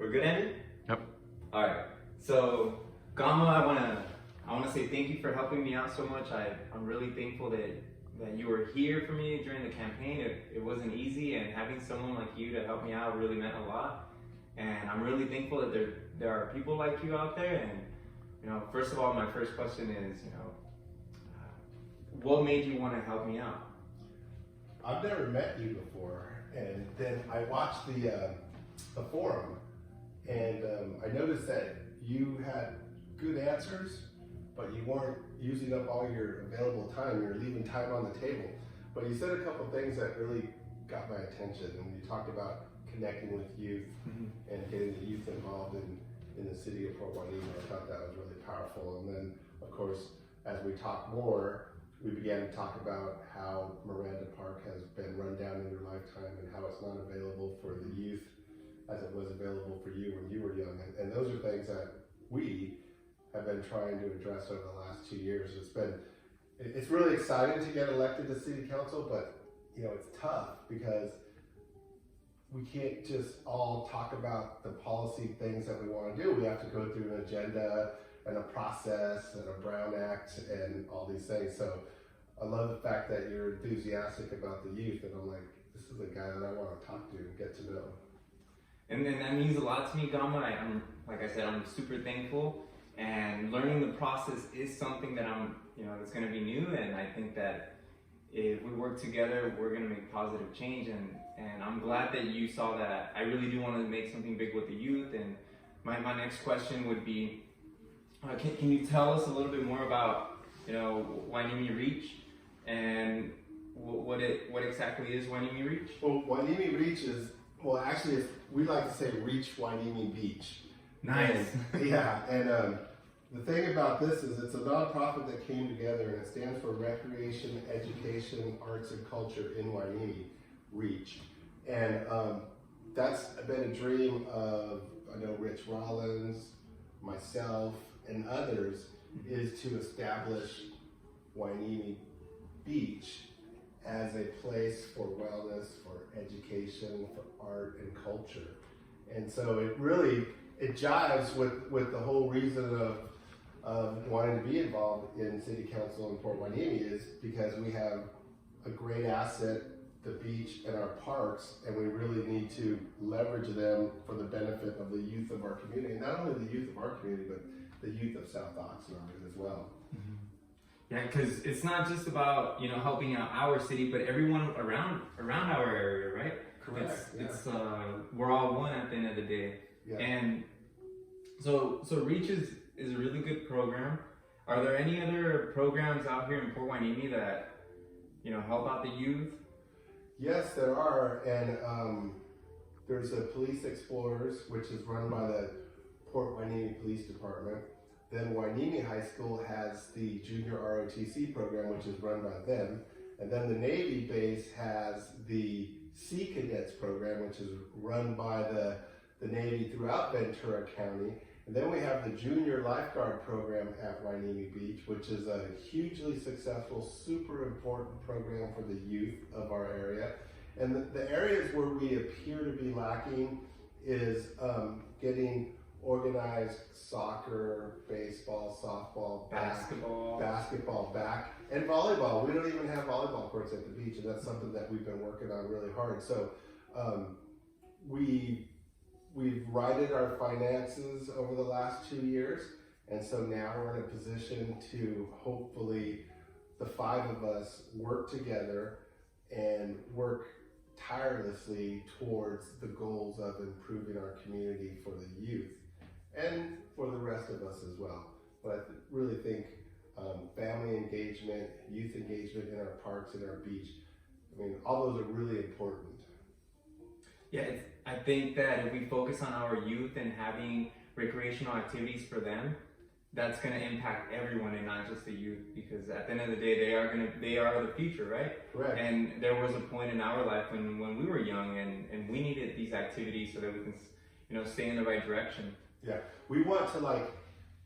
We're good, Andy? Yep. All right. So, Gama, I wanna say thank you for helping me out so much. I'm really thankful that you were here for me during the campaign. It wasn't easy, and having someone like you to help me out really meant a lot. And I'm really thankful that there are people like you out there. And first of all, my first question is, what made you want to help me out? I've never met you before, and then I watched the forum, and I noticed that you had good answers, but you weren't using up all your available time. You're leaving time on the table. But you said a couple things that really got my attention, and you talked about connecting with youth and getting the youth involved in the city of Fort Juanito. I thought that was really powerful. And then, of course, as we talked more, we began to talk about how Miranda Park has been run down in your lifetime and how it's not available for the youth as it was available for you when you were young. And those are things that we have been trying to address over the last 2 years. It's really exciting to get elected to city council, but it's tough because we can't just all talk about the policy things that we want to do. We have to go through an agenda and a process and a Brown Act and all these things. So I love the fact that you're enthusiastic about the youth, and I'm like, this is a guy that I want to talk to and get to know. And then that means a lot to me, Gama. Like I said, I'm super thankful, and learning the process is something that it's going to be new, and I think that if we work together, we're going to make positive change, and I'm glad that you saw that. I really do want to make something big with the youth, and my next question would be, can you tell us a little bit more about Wainimi Reach and what exactly is Wainimi Reach? Well, Wainimi Reach is, actually we like to say Reach Wainimi Beach. Nice. And the thing about this is it's a nonprofit that came together, and it stands for Recreation, Education, Arts and Culture in Wainimi Reach. And that's been a dream of, I know, Rich Rollins, myself, and others, is to establish Wainimi Beach as a place for wellness, for education, for art and culture. And so it jives with the whole reason of wanting to be involved in city council in Fort Juanito, is because we have a great asset, the beach and our parks, and we really need to leverage them for the benefit of the youth of our community. And not only the youth of our community, but the youth of South Oxnard as well. Mm-hmm. Yeah, because it's not just about helping out our city, but everyone around our area, right? Correct. It's we're all one at the end of the day. Yeah. And so Reach is a really good program. Are there any other programs out here in Fort Juanito that help out the youth? Yes, there are, and there's the Police Explorers, which is run by the Port Hueneme Police Department. Then Hueneme High School has the Junior ROTC program, which is run by them. And then the Navy base has the Sea Cadets program, which is run by the Navy throughout Ventura County. And then we have the Junior Lifeguard program at Hueneme Beach, which is a hugely successful, super important program for the youth of our area. And the areas where we appear to be lacking is getting organized soccer, baseball, softball, basketball back, and volleyball. We don't even have volleyball courts at the beach, and that's something that we've been working on really hard. So we've righted our finances over the last 2 years, and so now we're in a position to hopefully the 5 of us work together and work tirelessly towards the goals of improving our community for the youth and for the rest of us as well. But I really think family engagement, youth engagement in our parks and our beach, all those are really important. Yeah, I think that if we focus on our youth and having recreational activities for them, that's going to impact everyone and not just the youth, because at the end of the day, they are the future, right? Correct. And there was a point in our life when we were young and we needed these activities so that we can, stay in the right direction. Yeah, we want to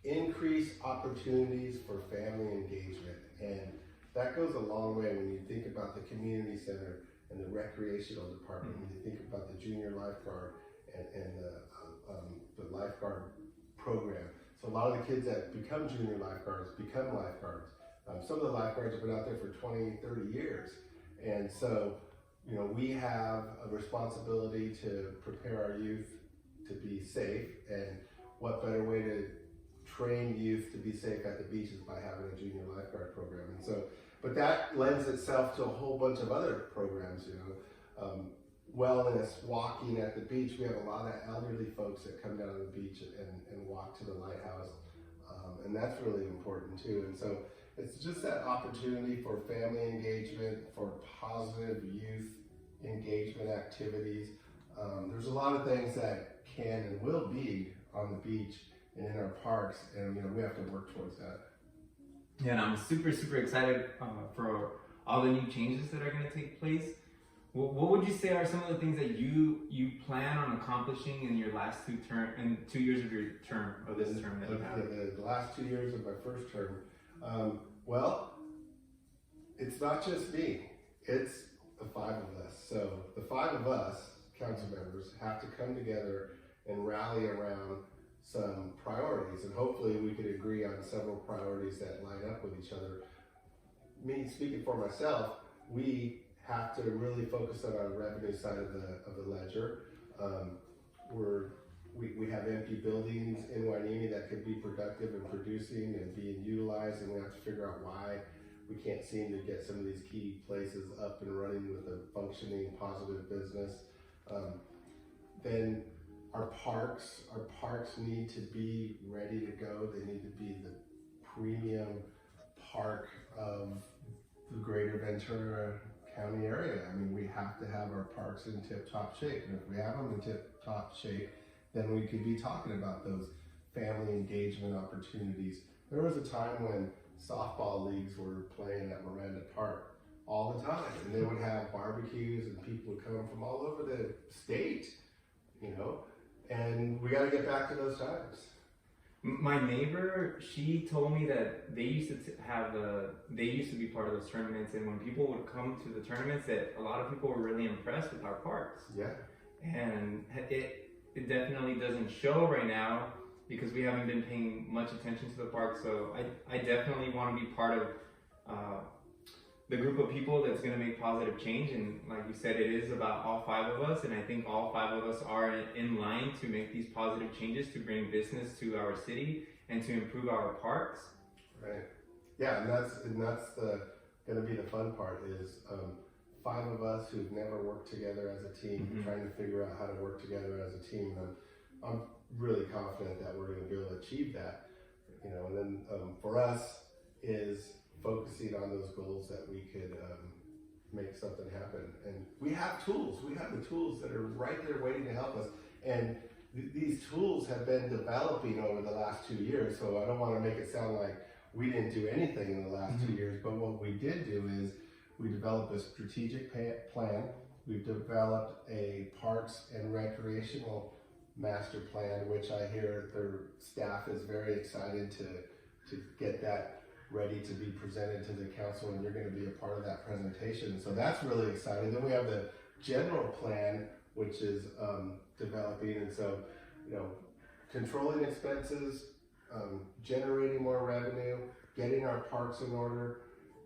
increase opportunities for family engagement, and that goes a long way when you think about the community center and the recreational department, when you think about the junior lifeguard and the program. So a lot of the kids that become junior lifeguards become lifeguards. Some of the lifeguards have been out there for 20, 30 years. And so, we have a responsibility to prepare our youth to be safe, and what better way to train youth to be safe at the beach is by having a junior lifeguard program. And so, but that lends itself to a whole bunch of other programs, wellness, walking at the beach. We have a lot of elderly folks that come down to the beach and walk to the lighthouse, and that's really important too. And so it's just that opportunity for family engagement, for positive youth engagement activities. There's a lot of things that can and will be on the beach and in our parks, and we have to work towards that. Yeah, and I'm super, super excited for all the new changes that are going to take place. What would you say are some of the things that you plan on accomplishing in your last 2 years of your term, or this term that you have? The last 2 years of my first term. Well, it's not just me, it's the 5 of us. So the 5 of us, council members, have to come together and rally around some priorities, and hopefully we could agree on several priorities that line up with each other. Me speaking for myself, we have to really focus on our revenue side of the ledger. We have empty buildings in Hueneme that could be productive and producing and being utilized, and we have to figure out why we can't seem to get some of these key places up and running with a functioning, positive business. Then our parks need to be ready to go. They need to be the premium park of the greater Ventura County area. I mean, we have to have our parks in tip-top shape, and if we have them in tip-top shape, then we could be talking about those family engagement opportunities. There was a time when softball leagues were playing at Miranda Park all the time, and they would have barbecues, and people would come from all over the state, and we got to get back to those times. My neighbor, she told me that they used to be part of those tournaments, and when people would come to the tournaments, that a lot of people were really impressed with our parks. Yeah. And it definitely doesn't show right now because we haven't been paying much attention to the park. So I definitely want to be part of the group of people that's going to make positive change. And like you said, it is about all 5 of us, and I think all 5 of us are in line to make these positive changes to bring business to our city and to improve our parks. Right. Yeah, and that's going to be the fun part is 5 of us who've never worked together as a team, trying to figure out how to work together as a team. And I'm really confident that we're going to be able to achieve that. And then for us is focusing on those goals that we could make something happen. And we have tools. We have the tools that are right there waiting to help us. And these tools have been developing over the last 2 years. So I don't want to make it sound like we didn't do anything in the last 2 years. But what we did do is we developed a strategic plan. We've developed a parks and recreational master plan, which I hear their staff is very excited to get that ready to be presented to the council, and you're going to be a part of that presentation. So that's really exciting. Then we have the general plan, which is developing, and so controlling expenses, generating more revenue, getting our parks in order,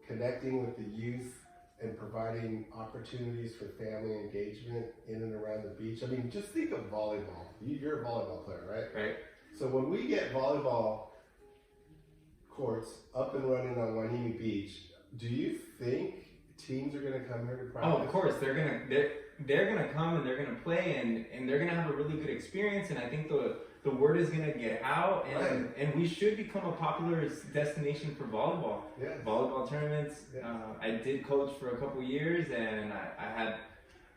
connecting with the youth, and providing opportunities for family engagement in and around the beach. I mean, just think of volleyball. You're a volleyball player, right? Right. So when we get volleyball courts up and running on Hueneme Beach, do you think teams are going to come here to practice? Oh, of course, they're gonna come and they're gonna play and they're gonna have a really good experience. And I think the word is gonna get out, and we should become a popular destination for volleyball. Yes. Volleyball tournaments. Yes. I did coach for a couple years, and I had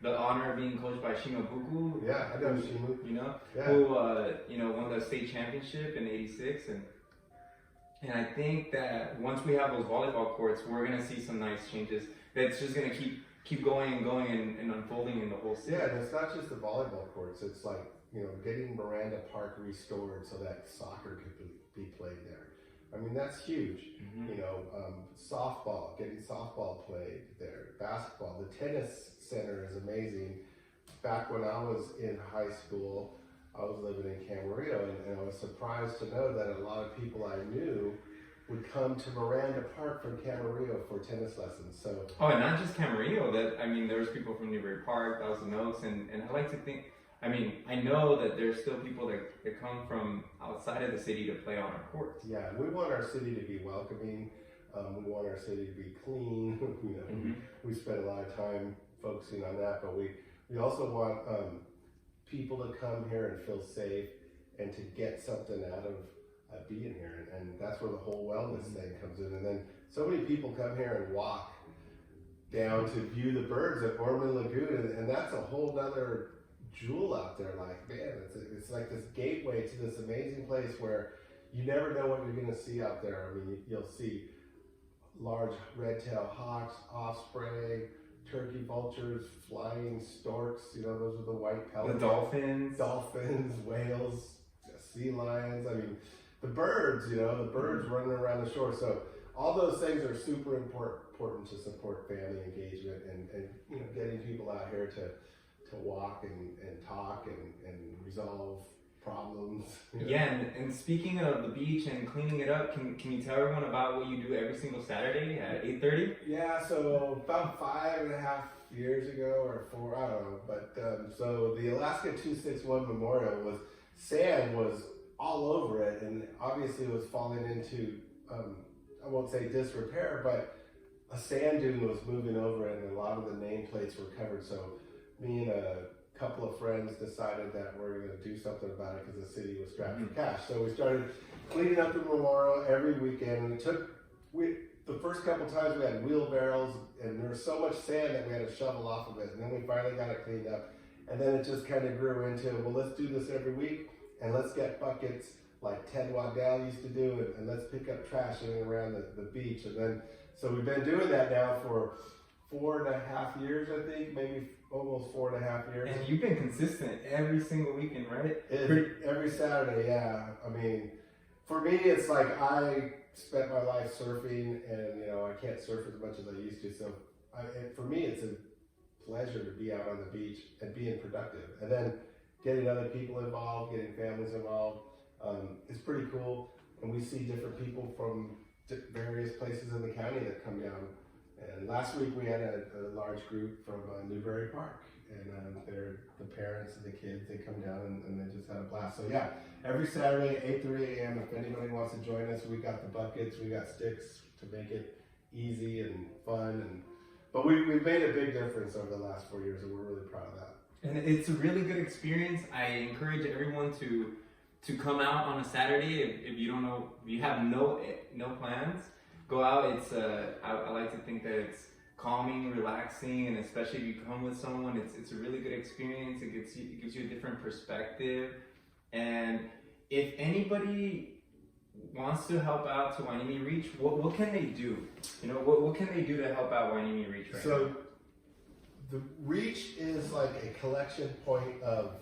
the honor of being coached by Shinobuku. Yeah, I know Shimu. Who won the state championship in '86, and I think that once we have those volleyball courts, we're gonna see some nice changes. That's just gonna keep going and going and unfolding in the whole city. Yeah, and it's not just the volleyball courts. It's like getting Miranda Park restored so that soccer could be played there. I mean, that's huge. Softball, getting softball played there. Basketball, the tennis center is amazing. Back when I was in high school, I was living in Camarillo, and I was surprised to know that a lot of people I knew would come to Miranda Park from Camarillo for tennis lessons. So and not just Camarillo. There was people from Newbury Park, Thousand Oaks, and I like to think. I know that there's still people that come from outside of the city to play on our courts. Yeah, we want our city to be welcoming. We want our city to be clean. We spend a lot of time focusing on that, but we also want people to come here and feel safe and to get something out of being here, and that's where the whole wellness thing comes in. And then so many people come here and walk down to view the birds at Ormond Lagoon, and that's a whole nother jewel out there. Like, man, it's like this gateway to this amazing place where you never know what you're going to see out there. You'll see large red-tailed hawks, osprey, turkey vultures, flying storks, those are the white pelicans. The dolphins, whales, sea lions. The birds, the birds running around the shore. So all those things are super important to support family engagement and getting people out here to walk and talk and resolve problems. Yeah, and speaking of the beach and cleaning it up, can you tell everyone about what you do every single Saturday at 8:30? Yeah, so about 5.5 years ago or 4, I don't know. But so the Alaska 261 Memorial sand was all over it, and obviously it was falling into, I won't say disrepair, but a sand dune was moving over it, and a lot of the nameplates were covered. So me and a couple of friends decided that we're going to do something about it because the city was strapped for cash. So we started cleaning up the memorial every weekend. And the first couple times we had wheelbarrows, and there was so much sand that we had to shovel off of it. And then we finally got it cleaned up. And then it just kind of grew into, well, let's do this every week, and let's get buckets like Ted Waddell used to do, and let's pick up trash in and around the beach. And then, so we've been doing that now for 4.5 years, I think, maybe almost 4.5 years. And you've been consistent every single weekend, right? Every Saturday, yeah. For me, it's like I spent my life surfing, and I can't surf as much as I used to. So for me, it's a pleasure to be out on the beach and being productive, and then getting other people involved, getting families involved. It's pretty cool, and we see different people from various places in the county that come down. And last week we had a large group from Newbury Park, and they're the parents and the kids. They come down and they just had a blast. So yeah, every Saturday, 8:30 a.m. If anybody wants to join us, we got the buckets, we got sticks to make it easy and fun. But we've made a big difference over the last 4 years, and we're really proud of that. And it's a really good experience. I encourage everyone to come out on a Saturday if you don't know, if you have no plans. Go out. It's I like to think that it's calming, relaxing, and especially if you come with someone, it's a really good experience. It gives you a different perspective. And if anybody wants to help out to Wainimi Reach, what can they do? What can they do to help out Wainimi Reach right now? The Reach is like a collection point of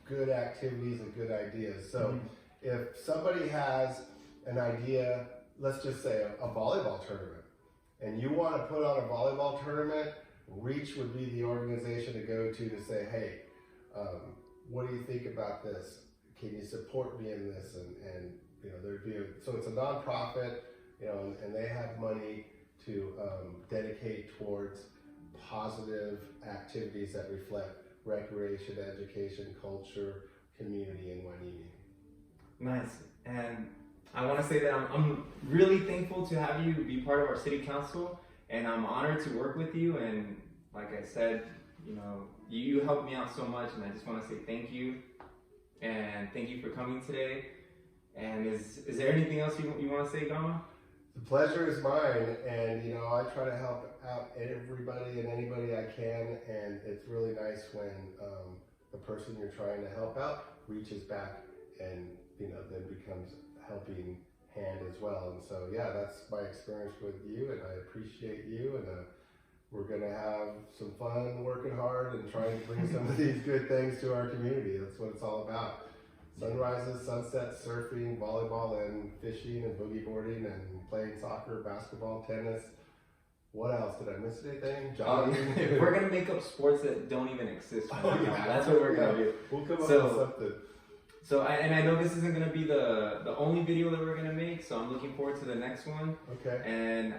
good activities and good ideas. So if somebody has an idea, let's just say a volleyball tournament, and you want to put on a volleyball tournament, Reach would be the organization to go to say, hey, what do you think about this? Can you support me in this? And so it's a nonprofit, and they have money to dedicate towards positive activities that reflect recreation, education, culture, community in Wainimi. Nice. And I want to say that I'm really thankful to have you be part of our city council, and I'm honored to work with you. And like I said, you helped me out so much, and I just want to say thank you. And thank you for coming today. And is there anything else you want to say, Gama? The pleasure is mine, and I try to help out everybody and anybody I can, and it's really nice when the person you're trying to help out reaches back and then becomes a helping hand as well. And so yeah, that's my experience with you, and I appreciate you, and we're gonna have some fun working hard and trying to bring some of these good things to our community. That's what it's all about. Sunrises, sunsets, surfing, volleyball, and fishing, and boogie boarding, and playing soccer, basketball, tennis. What else? Did I miss anything? Jogging? We're going to make up sports that don't even exist. Oh, yeah. That's what we're going to do. We'll come up with something. So I know this isn't gonna be the only video that we're gonna make, so I'm looking forward to the next one. Okay. And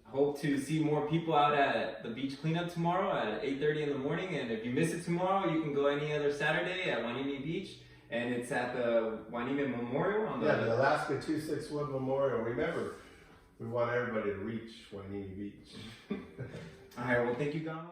hope to see more people out at the beach cleanup tomorrow at 8:30 in the morning. And if you miss it tomorrow, you can go any other Saturday at Wanime Beach, and it's at the Wanime Memorial on the Alaska 261 Memorial. Remember, we want everybody to reach Wanime Beach. All right. Well, thank you, Gama.